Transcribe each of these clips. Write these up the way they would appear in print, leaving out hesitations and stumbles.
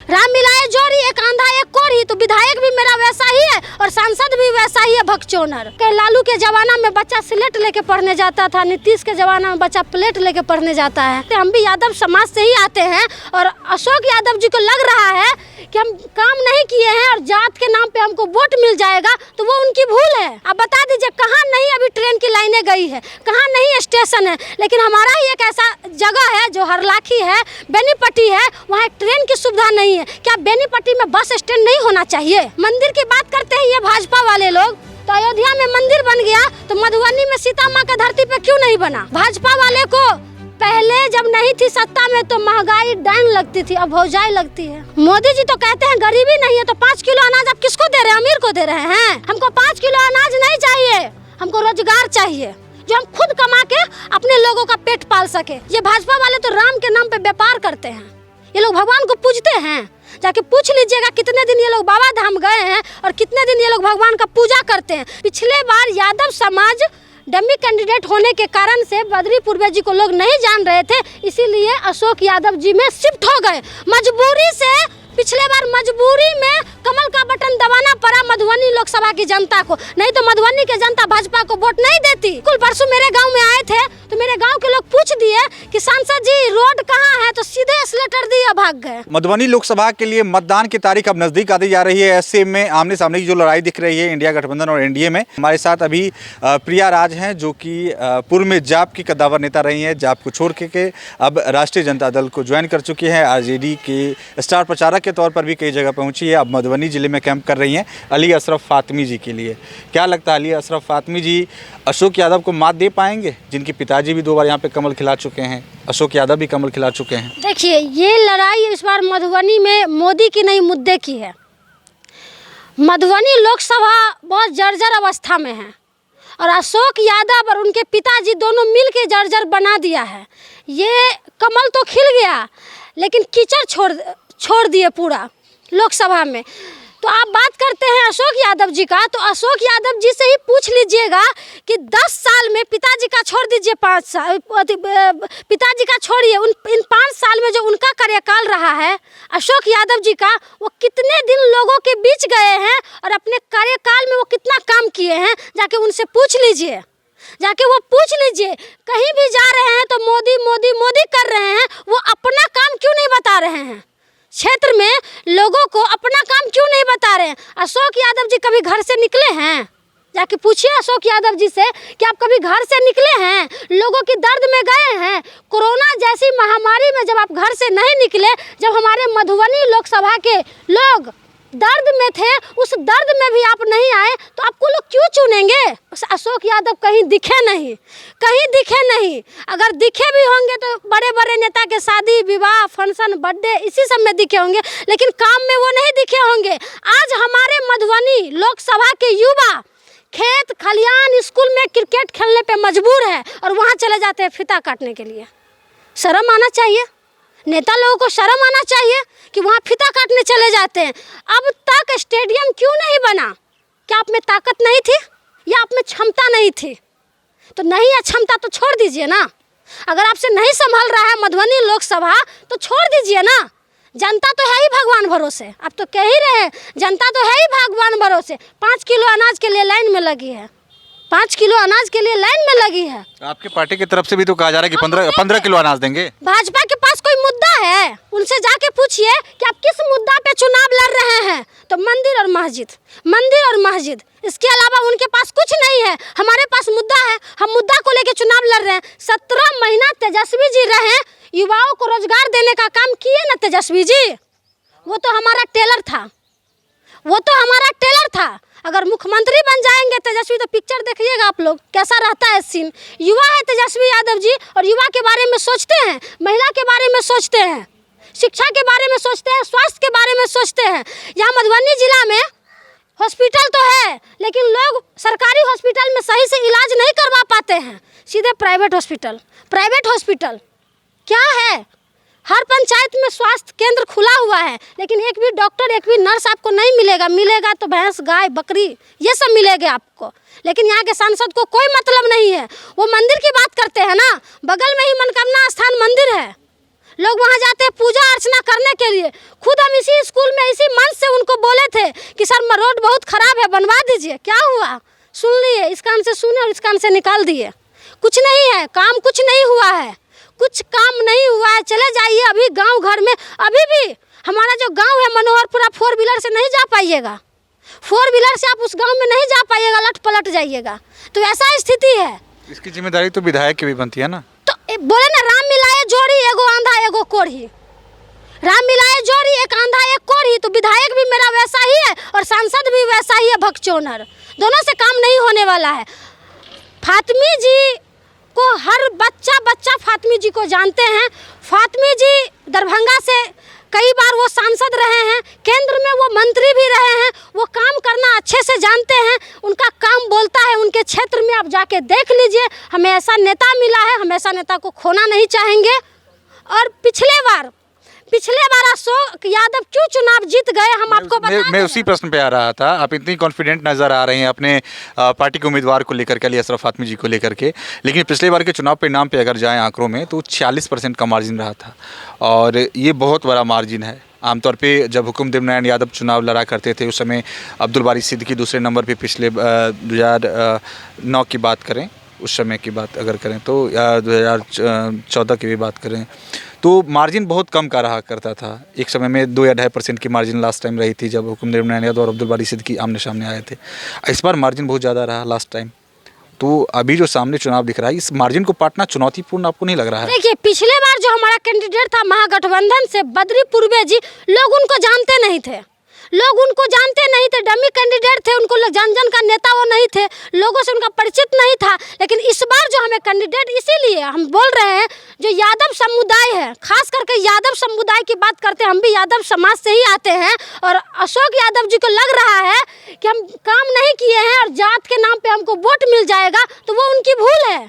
राम मिलाए जोड़ी, एक आंधा एक कोढ़ी। तो विधायक भी मेरा वैसा ही है और सांसद भी वैसा ही है, भगचोनर। लालू के जमाना में बच्चा स्लेट लेके पढ़ने जाता था, नीतीश के जमाना में बच्चा प्लेट लेके पढ़ने जाता है। तो हम भी यादव समाज से ही आते हैं और अशोक यादव जी को लग रहा है कि हम काम नहीं किए हैं और जात के नाम पे हमको वोट मिल जाएगा, तो वो उनकी भूल है। अब बता दीजिए कहाँ नहीं अभी ट्रेन की लाइनें गई है, कहाँ नहीं स्टेशन है। लेकिन हमारा ही एक ऐसा जगह है जो हरलाखी है, बेनीपट्टी है, वहाँ एक ट्रेन की सुविधा नहीं है। क्या बेनीपट्टी में बस स्टैंड नहीं होना चाहिए? मंदिर की बात करते हैं ये भाजपा वाले लोग, तो अयोध्या में मंदिर बन गया तो मधुबनी में सीता माँ का धरती पे क्यों नहीं बना? भाजपा वाले को पहले जब नहीं थी सत्ता में तो महंगाई डांग लगती थी, अब भौजाई लगती है। मोदी जी तो कहते हैं गरीबी नहीं है, तो 5 किलो अनाज आप किसको दे रहे हैं? अमीर को दे रहे हैं। हमको 5 किलो अनाज नहीं चाहिए, हमको रोजगार चाहिए जो हम खुद कमा के अपने लोगों का पेट पाल सके। ये भाजपा वाले तो राम के नाम पे व्यापार करते हैं। ये लोग भगवान को पूजते हैं, जाके पूछ लीजिएगा कितने दिन ये लोग बाबा धाम गए हैं और कितने दिन ये लोग भगवान का पूजा करते हैं। पिछले बार यादव समाज डमी कैंडिडेट होने के कारण से बद्री पूर्वे जी को लोग नहीं जान रहे थे, इसीलिए अशोक यादव जी में शिफ्ट हो गए मजबूरी से। पिछले बार मजबूरी में कमल का बटन दबाना पड़ा मधुबनी लोकसभा की जनता को, नहीं तो मधुबनी की जनता भाजपा को वोट नहीं देती। कुल परसों मेरे गांव में आए थे तो मेरे गांव के लोग पूछ दिए कि सांसद जी रोड कहाँ है, तो सीधे स्लेटर दिया भाग गए। मधुबनी लोकसभा के लिए मतदान की तारीख अब नजदीक आती जा रही है। ऐसे में आमने सामने की जो लड़ाई दिख रही है इंडिया गठबंधन और एनडीए में, हमारे साथ अभी प्रिया राज हैं जो कि पूर्व में जाप की कद्दावर नेता रही हैं। जाप को छोड़ के अब राष्ट्रीय जनता दल को ज्वाइन कर चुकी है। आरजेडी के स्टार प्रचारक के तौर पर भी कई जगह पहुंची है। अब मधुबनी जिले में कैंप कर रही हैं अली अशरफ फातमी जी के लिए। क्या लगता है अली अशरफ फातमी जी अशोक यादव को मात दे पाएंगे, जिनके पिताजी भी 2 बार यहाँ पे कमल खिला चुके हैं, अशोक यादव भी कमल खिला चुके हैं? देखिए ये लड़ाई इस बार मधुबनी में मोदी की नहीं मुद्दे की है। मधुबनी लोकसभा बहुत जर्जर अवस्था में है और अशोक यादव और उनके पिताजी दोनों मिल के जर्जर बना दिया है। ये कमल तो खिल गया लेकिन कीचड़ छोड़ दिए पूरा लोकसभा में। तो आप बात करते हैं अशोक यादव जी का, तो अशोक यादव जी से ही पूछ लीजिएगा कि 10 साल में पिताजी का छोड़ दीजिए, 5 साल पिताजी का छोड़िए, इन 5 साल में जो उनका कार्यकाल रहा है अशोक यादव जी का, वो कितने दिन लोगों के बीच गए हैं और अपने कार्यकाल में वो कितना काम किए हैं, जाके उनसे पूछ लीजिए। जाके वो पूछ लीजिए। कहीं भी जा रहे हैं तो मोदी मोदी मोदी कर रहे हैं, वो अपना काम क्यों नहीं बता रहे हैं? क्षेत्र में लोगों को अपना काम क्यों नहीं बता रहे हैं? अशोक यादव जी कभी घर से निकले हैं? जाके पूछिए अशोक यादव जी से कि आप कभी घर से निकले हैं? लोगों की दर्द में गए हैं? कोरोना जैसी महामारी में जब आप घर से नहीं निकले, जब हमारे मधुबनी लोकसभा के लोग दर्द में थे, उस दर्द में भी आप नहीं आए, तो आपको लोग क्यों चुनेंगे? अशोक यादव कहीं दिखे नहीं, कहीं दिखे नहीं। अगर दिखे भी होंगे तो बड़े बड़े नेता के शादी विवाह फंक्शन बर्थडे इसी सब में दिखे होंगे, लेकिन काम में वो नहीं दिखे होंगे। आज हमारे मधुबनी लोकसभा के युवा खेत खलियान स्कूल में क्रिकेट खेलने पे मजबूर है और वहाँ चले जाते हैं फीता काटने के लिए। शर्म आना चाहिए, नेता लोगों को शर्म आना चाहिए कि वहाँ फीता काटने चले जाते हैं। अब तक स्टेडियम क्यों नहीं बना? क्या आप में ताकत नहीं थी या आप में क्षमता नहीं थी? तो नहीं है क्षमता तो छोड़ दीजिए ना। अगर आपसे नहीं संभल रहा है मधुबनी लोकसभा तो छोड़ दीजिए ना। जनता तो है ही भगवान भरोसे, आप तो कह ही रहे हैं जनता तो है ही भगवान भरोसे। 5 किलो अनाज के लिए लाइन में लगी है, 5 किलो अनाज के लिए लाइन में लगी है। आपके पार्टी की तरफ से भी तो कहा जा रहा है कि 15 किलो अनाज देंगे। भाजपा के पास कोई मुद्दा है? उनसे जाके पूछिए कि आप किस मुद्दा पे चुनाव लड़ रहे हैं। तो मंदिर और मस्जिद, मंदिर और मस्जिद, इसके अलावा उनके पास कुछ नहीं है। हमारे पास मुद्दा है, हम मुद्दा को लेके चुनाव लड़ रहे हैं। 17 महीना तेजस्वी जी रहे, युवाओं को रोजगार देने का काम किए ना तेजस्वी जी। वो तो हमारा टेलर था, वो तो हमारा टेलर था। अगर मुख्यमंत्री बन जाएंगे तेजस्वी तो पिक्चर देखिएगा आप लोग कैसा रहता है सीन। युवा है तेजस्वी यादव जी और युवा के बारे में सोचते हैं, महिला के बारे में सोचते हैं, शिक्षा के बारे में सोचते हैं, स्वास्थ्य के बारे में सोचते हैं। यहाँ मधुबनी जिला में हॉस्पिटल तो है लेकिन लोग सरकारी हॉस्पिटल में सही से इलाज नहीं करवा पाते हैं, सीधे प्राइवेट हॉस्पिटल क्या है? हर पंचायत में स्वास्थ्य केंद्र खुला हुआ है लेकिन एक भी डॉक्टर एक भी नर्स आपको नहीं मिलेगा। मिलेगा तो भैंस गाय बकरी ये सब मिलेगा आपको। लेकिन यहाँ के सांसद को कोई मतलब नहीं है। वो मंदिर की बात करते हैं ना, बगल में ही मनोकामना स्थान मंदिर है, लोग वहाँ जाते हैं पूजा अर्चना करने के लिए। खुद हम इसी स्कूल में इसी मंच से उनको बोले थे कि सर रोड बहुत खराब है, बनवा दीजिए। क्या हुआ? सुन लिए, इस कान से सुने और इस कान से निकाल दिए। कुछ नहीं है, काम कुछ नहीं हुआ है, कुछ काम नहीं हुआ है। चले जाइए अभी गांव घर में, अभी भी हमारा जो गांव है मनोहरपुरा, 4 व्हीलर से नहीं जा पाइएगा। 4 व्हीलर से आप उस गांव में नहीं जा पाइएगा, लट पलट जाइएगा। तो ऐसा स्थिति है। इसकी जिम्मेदारी तो विधायक की भी बनती है ना। तो बोले ना, राम मिलाए जोड़ी, एगो आंधा एगो कोढ़ी। राम मिलाए जोड़ी, एक आंधा एक कोढ़ी। तो विधायक भी मेरा वैसा ही है और सांसद भी वैसा ही है, भगचोनर। दोनों से काम नहीं होने वाला है। फातमी जी को हर बच्चा फातमी जी को जानते हैं। फातमी जी दरभंगा से कई बार वो सांसद रहे हैं, केंद्र में वो मंत्री भी रहे हैं। वो काम करना अच्छे से जानते हैं, उनका काम बोलता है उनके क्षेत्र में। आप जाके देख लीजिए, हमें ऐसा नेता मिला है, हम ऐसा नेता को खोना नहीं चाहेंगे। और पिछले बार अशोक यादव क्यों चुनाव जीत गए, हम आपको बता मैं उसी प्रश्न पे आ रहा था। आप इतनी कॉन्फिडेंट नज़र आ रही हैं अपने पार्टी के उम्मीदवार को लेकर के, अली अशरफ फातमी जी को लेकर के, लेकिन पिछले बार के चुनाव परिणाम पे अगर जाएं आंकड़ों में तो 46% का मार्जिन रहा था और ये बहुत बड़ा मार्जिन है। आमतौर पे जब हुकुमदेव नारायण यादव चुनाव लड़ा करते थे उस समय अब्दुल बारी सिद्दीकी दूसरे नंबर पे, पिछले 2009 की बात करें, उस समय की बात अगर करें तो, या 2014 की भी बात करें तो मार्जिन बहुत कम का रहा करता था। एक समय में 2 या 2.5% की मार्जिन लास्ट टाइम रही थी जब हुकुमदेव नारायण यादव और अब्दुल बारी सिद्दीकी आमने सामने आए थे। इस बार मार्जिन बहुत ज़्यादा रहा लास्ट टाइम। तो अभी जो सामने चुनाव दिख रहा है, इस मार्जिन को पाटना चुनौतीपूर्ण आपको नहीं लग रहा है? देखिए, पिछले बार जो हमारा कैंडिडेट था महागठबंधन से बद्री पूर्वे जी, लोग उनको जानते नहीं थे, डमी कैंडिडेट थे, उनको जन का नेता वो नहीं थे, लोगों से उनका परिचित नहीं था। लेकिन इस बार जो हमें कैंडिडेट, इसीलिए हम बोल रहे हैं, जो यादव समुदाय है, खास करके यादव समुदाय की बात करते हैं, हम भी यादव समाज से ही आते हैं। और अशोक यादव जी को लग रहा है कि हम काम नहीं किए हैं और जात के नाम पे हमको वोट मिल जाएगा, तो वो उनकी भूल है।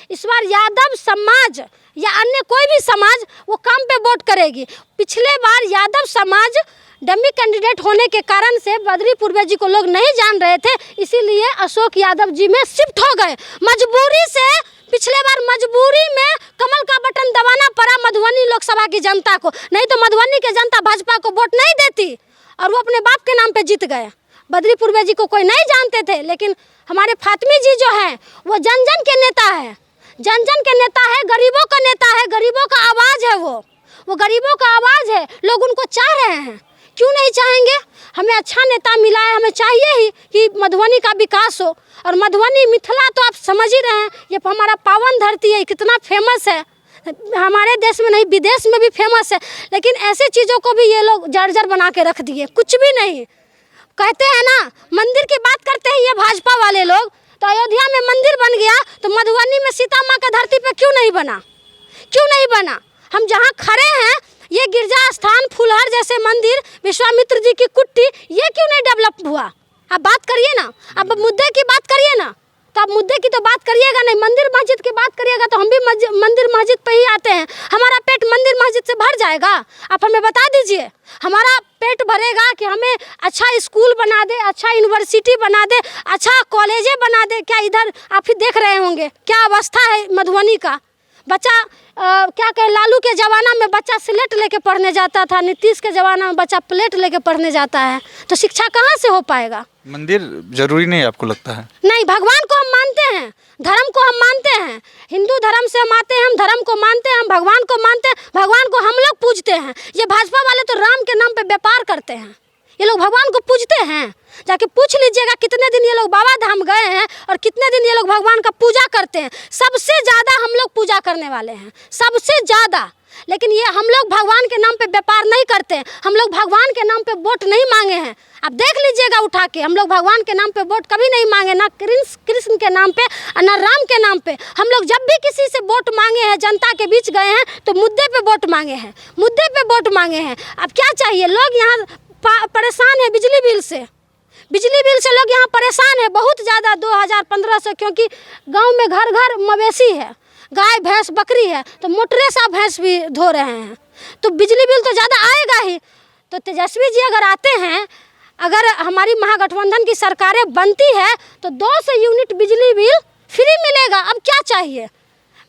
इस बार यादव समाज या अन्य कोई भी समाज वो काम पे वोट करेगी। पिछले बार यादव समाज डमी कैंडिडेट होने के कारण से बद्री पूर्वे जी को लोग नहीं जान रहे थे, इसीलिए अशोक यादव जी में शिफ्ट हो गए मजबूरी से। पिछले बार मजबूरी में कमल का बटन दबाना पड़ा मधुबनी लोकसभा की जनता को, नहीं तो मधुबनी की जनता भाजपा को वोट नहीं देती और वो अपने बाप के नाम पे जीत गए। बद्री पूर्वे जी को कोई नहीं जानते थे, लेकिन हमारे फातमी जी जो हैं वो जन जन के नेता है, जन जन के नेता है, गरीबों का नेता है, गरीबों का आवाज़ है। वो गरीबों का आवाज़ है, लोग उनको चाह रहे हैं। क्यों नहीं चाहेंगे? हमें अच्छा नेता मिला है, हमें चाहिए ही कि मधुबनी का विकास हो। और मधुबनी मिथिला तो आप समझ ही रहे हैं, ये हमारा पावन धरती है, कितना फेमस है, हमारे देश में नहीं विदेश में भी फेमस है। लेकिन ऐसी चीज़ों को भी ये लोग जर्जर बना के रख दिए, कुछ भी नहीं। कहते हैं ना, मंदिर की बात करते हैं ये भाजपा वाले लोग, तो अयोध्या में मंदिर बन गया, तो मधुबनी में सीता माँ का धरती पे क्यों नहीं बना? क्यों नहीं बना? हम जहाँ खड़े हैं, ये गिरजा स्थान, फुलहर जैसे मंदिर, विश्वामित्र जी की कुट्टी, ये क्यों नहीं डेवलप हुआ? आप बात करिए ना, आप मुद्दे की बात करिए ना, तो आप मुद्दे की तो बात करिएगा नहीं, मंदिर मस्जिद की बात करिएगा तो हम भी मंदिर मस्जिद पे ही आते हैं। हमारा पेट मंदिर मस्जिद से भर जाएगा? आप हमें बता दीजिए, हमारा पेट भरेगा कि हमें अच्छा स्कूल बना दे, अच्छा यूनिवर्सिटी बना दे, अच्छा कॉलेजें बना दे? क्या इधर आप ही देख रहे होंगे क्या अवस्था है मधुबनी का। बच्चा क्या कहे, लालू के ज़माना में बच्चा स्लेट लेके पढ़ने जाता था, नीतीश के ज़माना में बच्चा प्लेट लेके पढ़ने जाता है, तो शिक्षा कहाँ से हो पाएगा? मंदिर जरूरी नहीं आपको लगता है? नहीं, भगवान को हम मानते हैं, धर्म को हम मानते हैं, हिंदू धर्म से हम आते हैं, हम धर्म को मानते हैं, हम भगवान को मानते हैं, भगवान को हम लोग पूजते हैं। ये भाजपा वाले तो राम के नाम पे व्यापार करते हैं, ये लोग भगवान को पूजते हैं। जाके पूछ लीजिएगा कितने दिन ये लोग बाबा धाम गए हैं और कितने दिन ये लोग भगवान का पूजा करते हैं। सबसे ज़्यादा हम लोग पूजा करने वाले हैं, सबसे ज़्यादा। लेकिन ये हम लोग भगवान के नाम पे व्यापार नहीं करते हैं, हम लोग भगवान के नाम पे वोट नहीं मांगे हैं। आप देख लीजिएगा उठा के, हम लोग भगवान के नाम पे वोट कभी नहीं मांगे, ना कृष्ण के नाम पे ना राम के नाम पे। हम लोग जब भी किसी से वोट मांगे हैं, जनता के बीच गए हैं, तो मुद्दे पे वोट मांगे हैं, मुद्दे पे वोट मांगे हैं। अब क्या चाहिए? लोग यहाँ परेशान है बिजली बिल से लोग यहाँ परेशान है बहुत ज़्यादा 2015 से, क्योंकि गांव में घर घर मवेशी है, गाय भैंस बकरी है, तो मोटरे से भैंस भी धो रहे हैं, तो बिजली बिल तो ज़्यादा आएगा ही। तो तेजस्वी जी अगर आते हैं, अगर हमारी महागठबंधन की सरकारें बनती है, तो 200 यूनिट बिजली बिल फ्री मिलेगा। अब क्या चाहिए?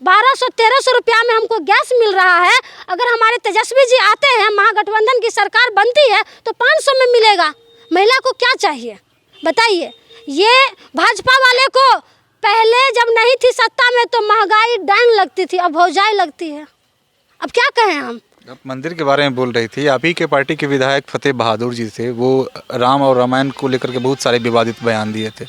1200-1300 रुपया में हमको गैस मिल रहा है। अगर हमारे तेजस्वी जी आते हैं, महागठबंधन की सरकार बनती है तो 500 में मिलेगा। महिला को क्या चाहिए बताइए। ये भाजपा वाले को पहले जब नहीं थी सत्ता में तो महंगाई डाइन लगती थी, अब भौजाई लगती है। अब क्या कहें हम। आप मंदिर के बारे में बोल रही थी, आप ही के पार्टी के विधायक फतेह बहादुर जी थे, वो राम और रामायण को लेकर के बहुत सारे विवादित बयान दिए थे,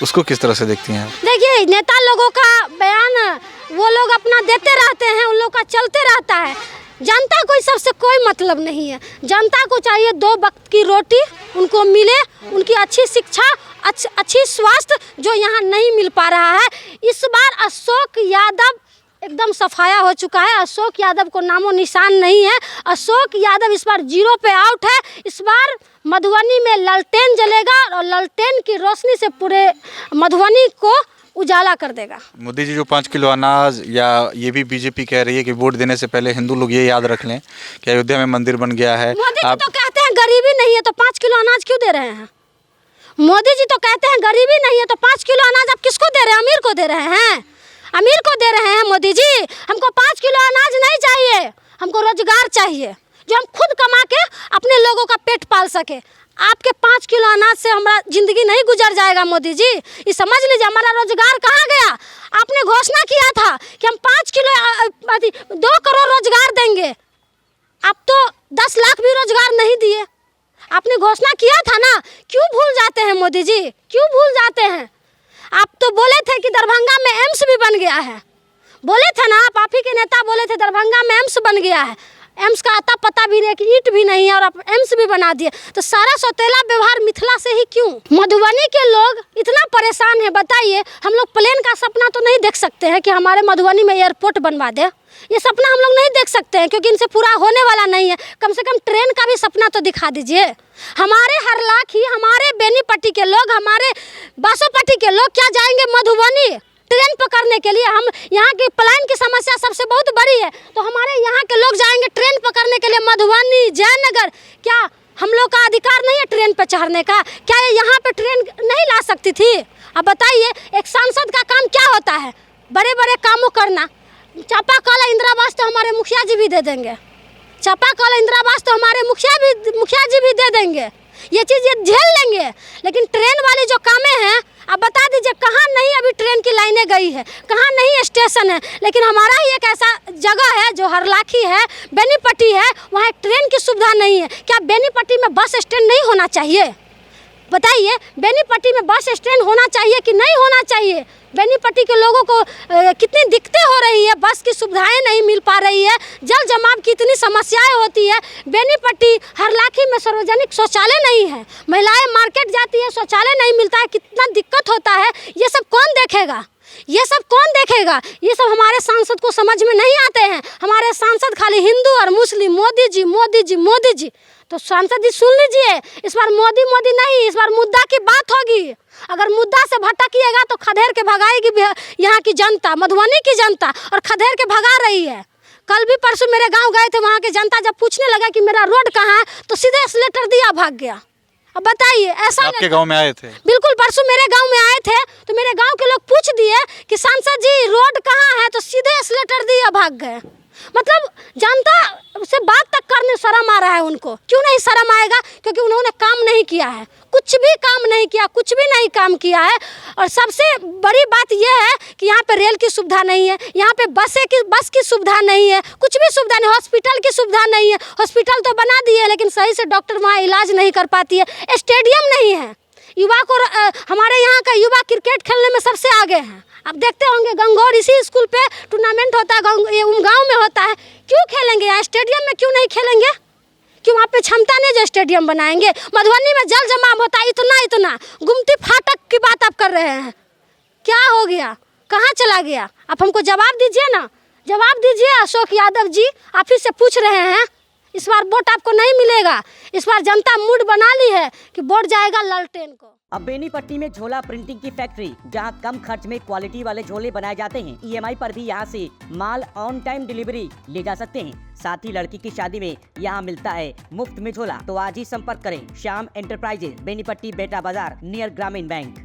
उसको किस तरह से देखती हैं आप? देखिए, नेता लोगों का बयान वो लोग अपना देते रहते हैं, उन लोग का चलते रहता है। जनता को इस सबसे कोई मतलब नहीं है। जनता को चाहिए 2 वक्त की रोटी उनको मिले, उनकी अच्छी शिक्षा, अच्छी स्वास्थ्य, जो यहाँ नहीं मिल पा रहा है। इस बार अशोक यादव एकदम सफाया हो चुका है। अशोक यादव को नामो निशान नहीं है। अशोक यादव इस बार 0 पे आउट है। इस बार मधुबनी में ललटेन जलेगा और ललटेन की रोशनी से पूरे मधुबनी को उजाला कर देगा। मोदी जी जो 5 किलो अनाज, या ये भी बीजेपी कह रही है कि वोट देने से पहले हिंदू लोग ये याद रख लें कि अयोध्या में मंदिर बन गया है। मोदी जी तो कहते हैं गरीबी नहीं है तो 5 किलो अनाज क्यों दे रहे हैं। मोदी जी तो कहते हैं गरीबी नहीं है तो 5 किलो अनाज आप किसको दे रहे हैं। अमीर को दे रहे हैं, अमीर को दे रहे हैं मोदी जी। हमको 5 किलो अनाज नहीं चाहिए, हमको रोजगार चाहिए जो हम खुद कमा के अपने लोगों का पेट पाल सके। आपके 5 किलो अनाज से हमारा जिंदगी नहीं गुजर जाएगा मोदी जी, ये समझ लीजिए। हमारा रोजगार कहाँ गया। आपने घोषणा किया था कि हम 5 किलो 2 करोड़ रोजगार देंगे, आप तो 10 लाख भी रोजगार नहीं दिए। आपने घोषणा किया था ना, क्यों भूल जाते हैं मोदी जी, क्यों भूल जाते हैं। आप तो बोले थे कि दरभंगा में एम्स भी बन गया है, बोले थे ना आप ही के नेता बोले थे दरभंगा में एम्स बन गया है। एम्स का आता पता भी नहीं, ईंट भी नहीं है और आप एम्स भी बना दिए। तो सारा सौतेला व्यवहार मिथिला से ही क्यों। मधुबनी के लोग इतना परेशान है, बताइए। हम लोग प्लेन का सपना तो नहीं देख सकते हैं कि हमारे मधुबनी में एयरपोर्ट बनवा दे। ये सपना हम लोग नहीं देख सकते हैं क्योंकि इनसे पूरा होने वाला नहीं है। कम से कम ट्रेन का भी सपना तो दिखा दीजिए। हमारे हरलाखी, हमारे बेनीपट्टी के लोग, हमारे बासोपट्टी के लोग क्या जाएंगे मधुबनी ट्रेन पकड़ने के लिए। हम यहाँ की पलायन की समस्या सबसे बहुत बड़ी है, तो हमारे यहाँ के लोग जाएंगे ट्रेन पकड़ने के लिए मधुबनी, जयनगर। क्या हम लोग का अधिकार नहीं है ट्रेन पर चढ़ने का? क्या ये यहाँ पे ट्रेन नहीं ला सकती थी? अब बताइए, एक सांसद का काम क्या होता है? बड़े बड़े कामों करना। चापाकल इंदिरावास तो हमारे मुखिया जी भी दे देंगे, चापाकल इंदिरावास तो हमारे मुखिया जी भी दे देंगे। ये चीज़ ये झेल लेंगे, लेकिन ट्रेन वाली जो कामें हैं, अब बता दीजिए कहाँ नहीं अभी ट्रेन की लाइनें गई है, कहाँ नहीं स्टेशन है। लेकिन हमारा ही एक ऐसा जगह है जो हरलाखी है, बेनीपट्टी है, वहाँ एक ट्रेन की सुविधा नहीं है। क्या बेनीपट्टी में बस स्टैंड नहीं होना चाहिए? बताइए, बेनीपट्टी में बस स्टैंड होना चाहिए कि नहीं होना चाहिए? बेनीपट्टी के लोगों को कितनी दिक्कतें हो रही है, बस की सुविधाएं नहीं मिल पा रही है, जल जमाव की इतनी समस्याएं होती है। बेनीपट्टी हरलाखी में सार्वजनिक शौचालय नहीं है, महिलाएं मार्केट जाती है, शौचालय नहीं मिलता है, कितना दिक्कत होता है। ये सब कौन देखेगा? ये सब कौन देखेगा? ये सब हमारे सांसद को समझ में नहीं आते हैं। हमारे सांसद खाली हिंदू और मुस्लिम, मोदी जी मोदी जी मोदी जी। तो सांसद जी सुन लीजिए, इस बार मोदी मोदी नहीं, इस बार मुद्दा की बात होगी। अगर मुद्दा से भटकिएगा तो खदेड़ के भगाएगी यहाँ की जनता, मधुबनी की जनता, और खदेड़ के भगा रही है। कल भी परसों मेरे गांव गए थे, वहाँ की जनता जब पूछने लगा कि मेरा रोड कहाँ है तो सीधे स्लेटर दिया भाग गया। अब बताइए, ऐसा आपके गांव में आए थे? बिल्कुल, परसों मेरे गांव में आए थे तो मेरे गांव के लोग पूछ दिए कि सांसद जी रोड कहाँ है, तो सीधे स्लेटर दिया भाग गए। मतलब जनता से बात तक करने शर्म आ रहा है उनको। क्यों नहीं शर्म आएगा? क्योंकि उन्होंने काम नहीं किया है, कुछ भी काम नहीं किया, कुछ भी नहीं काम किया है। और सबसे बड़ी बात यह है कि यहाँ पे रेल की सुविधा नहीं है, यहाँ पे बस की सुविधा नहीं है, कुछ भी सुविधा नहीं, हॉस्पिटल की सुविधा नहीं है। हॉस्पिटल तो बना दिए लेकिन सही से डॉक्टर वहाँ इलाज नहीं कर पाती है। स्टेडियम नहीं है, युवा को हमारे यहाँ का युवा क्रिकेट खेलने में सबसे आगे हैं। आप देखते होंगे गंगौर इसी स्कूल पे टूर्नामेंट होता है, गाँव में होता है। क्यों खेलेंगे यहाँ स्टेडियम में? क्यों नहीं खेलेंगे? क्यों वहाँ पे क्षमता नहीं जो स्टेडियम बनाएंगे? मधुबनी में जल जमाव होता है इतना, गुमती फाटक की बात आप कर रहे हैं। क्या हो गया? कहाँ चला गया? आप हमको जवाब दीजिए ना, जवाब दीजिए। अशोक यादव जी, आप ही से पूछ रहे हैं। इस बार वोट आपको नहीं मिलेगा। इस बार जनता मूड बना ली है कि वोट जाएगा ललटेन को। अब बेनीपट्टी में झोला प्रिंटिंग की फैक्ट्री, जहां कम खर्च में क्वालिटी वाले झोले बनाए जाते हैं। EMI पर भी यहां से माल ऑन टाइम डिलीवरी ले जा सकते हैं। साथ ही लड़की की शादी में यहां मिलता है मुफ्त में झोला। तो आज ही संपर्क करें श्याम एंटरप्राइजेज, बेनीपट्टी, बेटा बाजार, नियर ग्रामीण बैंक।